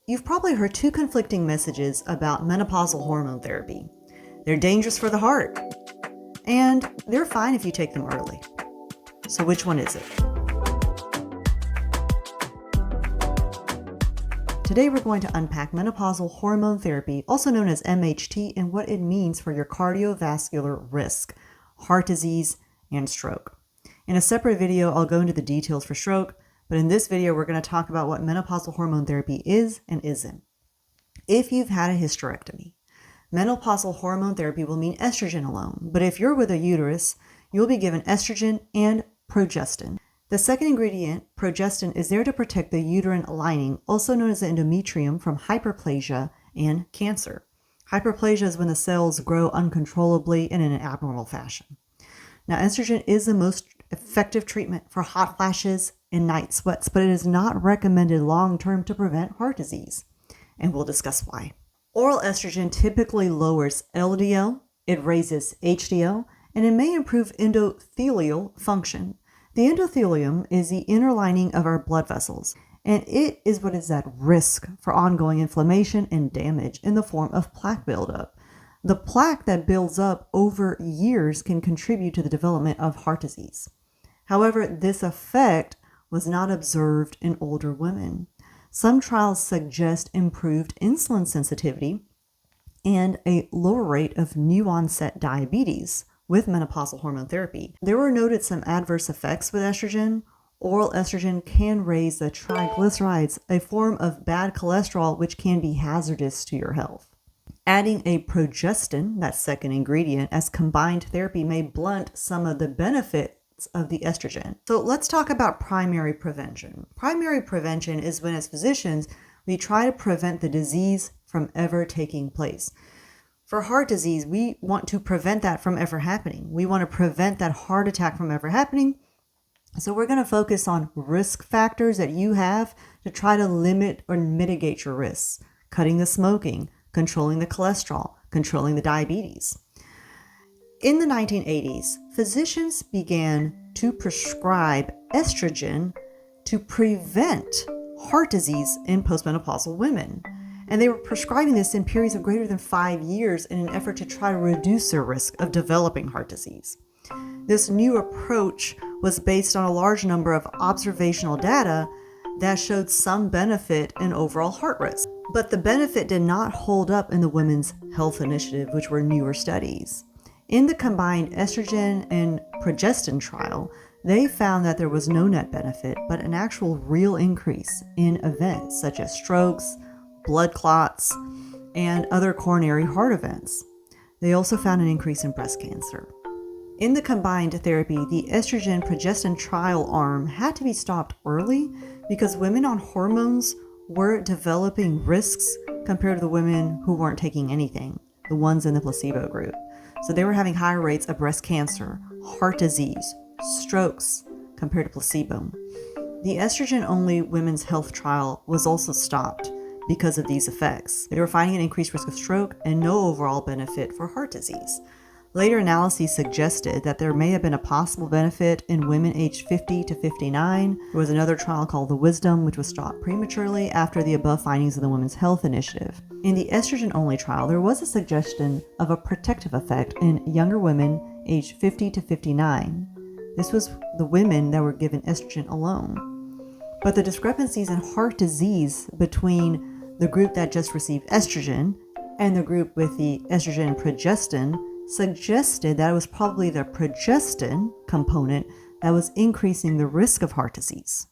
You've probably heard two conflicting messages about menopausal hormone therapy. They're dangerous for the heart, and they're fine if you take them early. So which one is it? Today we're going to unpack menopausal hormone therapy, also known as MHT, and what it means for your cardiovascular risk, heart disease, and stroke. In a separate video, I'll go into the details for stroke, but in this video, we're going to talk about what menopausal hormone therapy is and isn't. If you've had a hysterectomy, menopausal hormone therapy will mean estrogen alone, but if you're with a uterus, you'll be given estrogen and progestin. The second ingredient, progestin, is there to protect the uterine lining, also known as the endometrium, from hyperplasia and cancer. Hyperplasia is when the cells grow uncontrollably and in an abnormal fashion. Now, estrogen is the most effective treatment for hot flashes and night sweats, but it is not recommended long-term to prevent heart disease, and we'll discuss why. Oral estrogen typically lowers LDL, it raises HDL, and it may improve endothelial function. The endothelium is the inner lining of our blood vessels, and it is what is at risk for ongoing inflammation and damage in the form of plaque buildup. The plaque that builds up over years can contribute to the development of heart disease. However, this effect was not observed in older women. Some trials suggest improved insulin sensitivity and a lower rate of new onset diabetes with menopausal hormone therapy. There were noted some adverse effects with estrogen. Oral estrogen can raise the triglycerides, a form of bad cholesterol which can be hazardous to your health. Adding a progestin, that second ingredient, as combined therapy may blunt some of the benefits of the estrogen. So let's talk about primary prevention. Primary prevention is when, as physicians, we try to prevent the disease from ever taking place. For heart disease, we want to prevent that from ever happening. We want to prevent that heart attack from ever happening. So we're going to focus on risk factors that you have to try to limit or mitigate your risks. Cutting the smoking, controlling the cholesterol, controlling the diabetes. In the 1980s, physicians began to prescribe estrogen to prevent heart disease in postmenopausal women. And they were prescribing this in periods of greater than 5 years in an effort to try to reduce their risk of developing heart disease. This new approach was based on a large number of observational data that showed some benefit in overall heart risk. But the benefit did not hold up in the Women's Health Initiative, which were newer studies. In the combined estrogen and progestin trial, they found that there was no net benefit, but an actual real increase in events such as strokes, blood clots, and other coronary heart events. They also found an increase in breast cancer. In the combined therapy, the estrogen-progestin trial arm had to be stopped early because women on hormones were developing risks compared to the women who weren't taking anything, the ones in the placebo group. So they were having higher rates of breast cancer, heart disease, strokes compared to placebo. The estrogen-only women's health trial was also stopped because of these effects. They were finding an increased risk of stroke and no overall benefit for heart disease. Later analyses suggested that there may have been a possible benefit in women aged 50 to 59. There was another trial called the Wisdom, which was stopped prematurely after the above findings of the Women's Health Initiative. In the estrogen-only trial, there was a suggestion of a protective effect in younger women aged 50 to 59. This was the women that were given estrogen alone. But the discrepancies in heart disease between the group that just received estrogen and the group with the estrogen and progestin suggested that it was probably the progestin component that was increasing the risk of heart disease.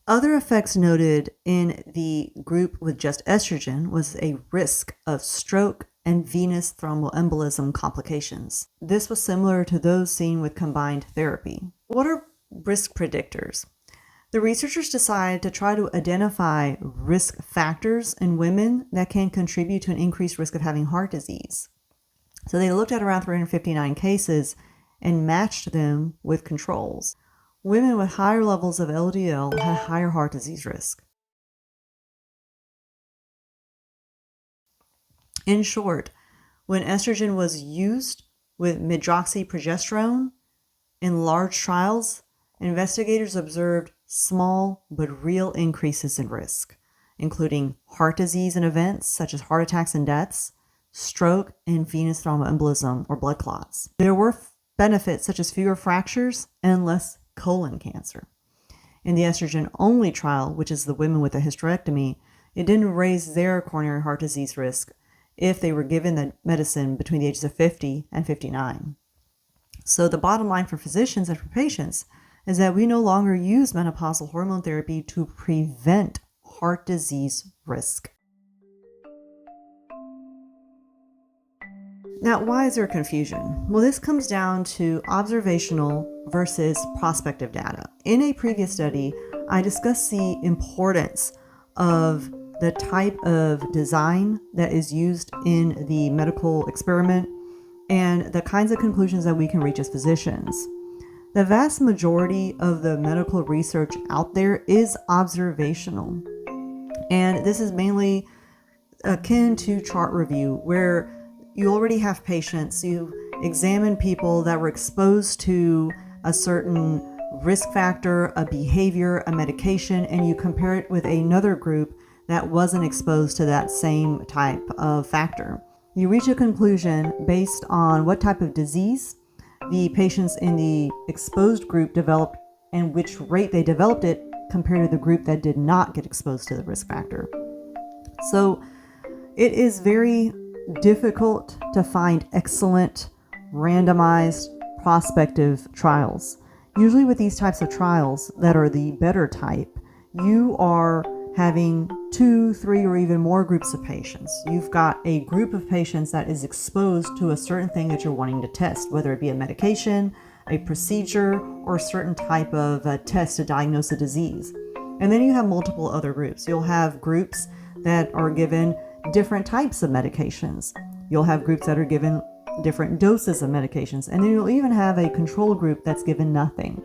Other effects noted in the group with just estrogen was a risk of stroke and venous thromboembolism complications. This was similar to those seen with combined therapy. What are risk predictors? The researchers decided to try to identify risk factors in women that can contribute to an increased risk of having heart disease. So they looked at around 359 cases and matched them with controls. Women with higher levels of LDL had higher heart disease risk. In short, when estrogen was used with medroxyprogesterone in large trials, investigators observed small but real increases in risk. including heart disease and events such as heart attacks and deaths, stroke, and venous thromboembolism or blood clots. There were benefits such as fewer fractures and less colon cancer. In the estrogen-only trial, which is the women with a hysterectomy, it didn't raise their coronary heart disease risk if they were given the medicine between the ages of 50 and 59. So the bottom line for physicians and for patients is that we no longer use menopausal hormone therapy to prevent heart disease risk. Now, why is there confusion? Well, this comes down to observational versus prospective data. In a previous study, I discussed the importance of the type of design that is used in the medical experiment and the kinds of conclusions that we can reach as physicians. The vast majority of the medical research out there is observational. And this is mainly akin to chart review, where you already have patients, you examine people that were exposed to a certain risk factor, a behavior, a medication, and you compare it with another group that wasn't exposed to that same type of factor. You reach a conclusion based on what type of disease the patients in the exposed group developed and which rate they developed it compared to the group that did not get exposed to the risk factor. So it is very difficult to find excellent randomized prospective trials. Usually with these types of trials that are the better type, you are having 2, 3, or even more groups of patients. You've got a group of patients that is exposed to a certain thing that you're wanting to test, whether it be a medication, a procedure, or a certain type of test to diagnose a disease. And then you have multiple other groups. You'll have groups that are given different types of medications. You'll have groups that are given different doses of medications. And then you'll even have a control group that's given nothing.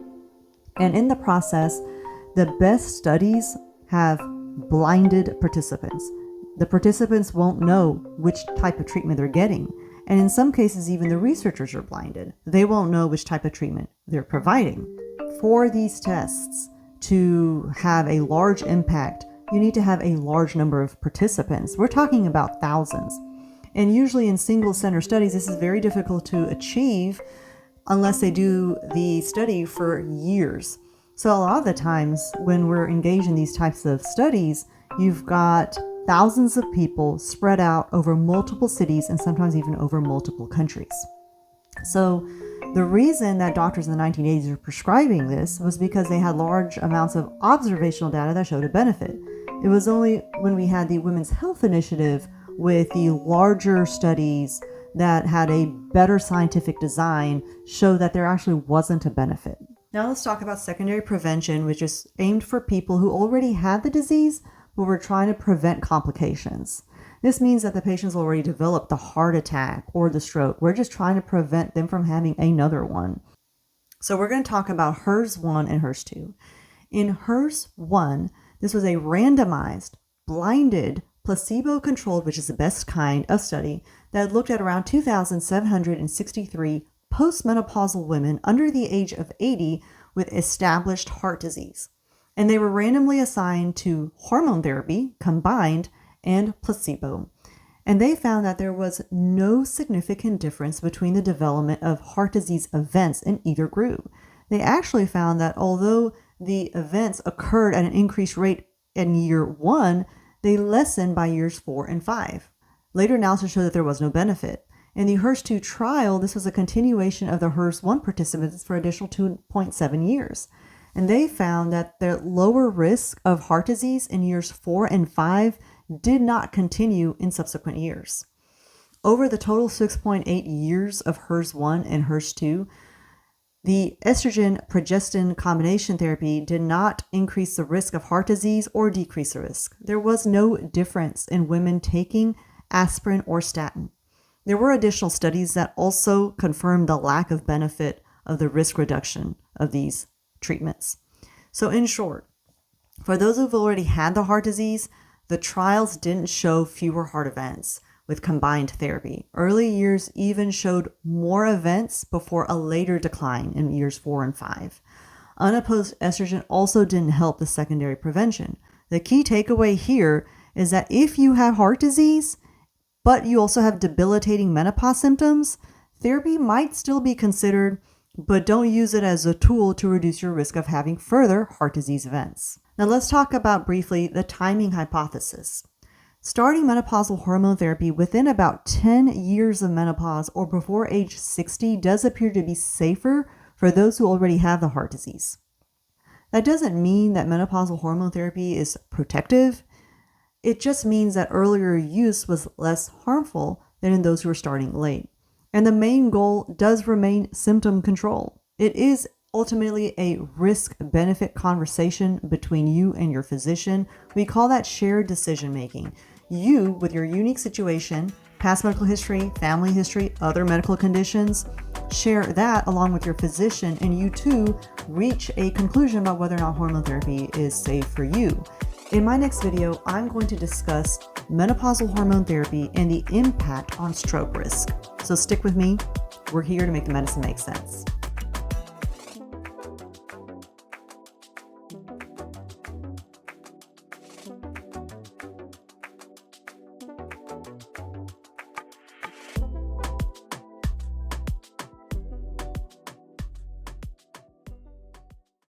And in the process, the best studies have blinded participants. The participants won't know which type of treatment they're getting. And in some cases, even the researchers are blinded. They won't know which type of treatment they're providing. For these tests to have a large impact, you need to have a large number of participants. We're talking about thousands. And usually in single center studies, this is very difficult to achieve unless they do the study for years. So a lot of the times when we're engaged in these types of studies, you've got thousands of people spread out over multiple cities and sometimes even over multiple countries. So the reason that doctors in the 1980s were prescribing this was because they had large amounts of observational data that showed a benefit. It was only when we had the Women's Health Initiative with the larger studies that had a better scientific design show that there actually wasn't a benefit. Now let's talk about secondary prevention, which is aimed for people who already had the disease, but were trying to prevent complications. This means that the patients already developed the heart attack or the stroke. We're just trying to prevent them from having another one. So we're going to talk about HERS-1 and HERS-2. In HERS-1, this was a randomized, blinded, placebo-controlled, which is the best kind of study, that looked at around 2,763 postmenopausal women under the age of 80 with established heart disease. And they were randomly assigned to hormone therapy, combined, and placebo. And they found that there was no significant difference between the development of heart disease events in either group. They actually found that although the events occurred at an increased rate in year 1, they lessened by years 4 and 5. Later analysis showed that there was no benefit. In the HERS-2 trial, this was a continuation of the HERS-1 participants for additional 2.7 years. And they found that the lower risk of heart disease in years 4 and 5 did not continue in subsequent years. Over the total 6.8 years of HERS-1 and HERS-2, the estrogen-progestin combination therapy did not increase the risk of heart disease or decrease the risk. There was no difference in women taking aspirin or statin. There were additional studies that also confirmed the lack of benefit of the risk reduction of these treatments. So in short, for those who've already had the heart disease, the trials didn't show fewer heart events with combined therapy. Early years even showed more events before a later decline in years 4 and 5. Unopposed estrogen also didn't help the secondary prevention. The key takeaway here is that if you have heart disease, but you also have debilitating menopause symptoms, therapy might still be considered, but don't use it as a tool to reduce your risk of having further heart disease events. Now let's talk about briefly the timing hypothesis. Starting menopausal hormone therapy within about 10 years of menopause or before age 60 does appear to be safer for those who already have the heart disease. That doesn't mean that menopausal hormone therapy is protective. It just means that earlier use was less harmful than in those who are starting late. And the main goal does remain symptom control. It is ultimately a risk-benefit conversation between you and your physician. We call that shared decision-making. You, with your unique situation, past medical history, family history, other medical conditions, share that along with your physician, and you too reach a conclusion about whether or not hormone therapy is safe for you. In my next video, I'm going to discuss menopausal hormone therapy and the impact on stroke risk. So stick with me. We're here to make the medicine make sense.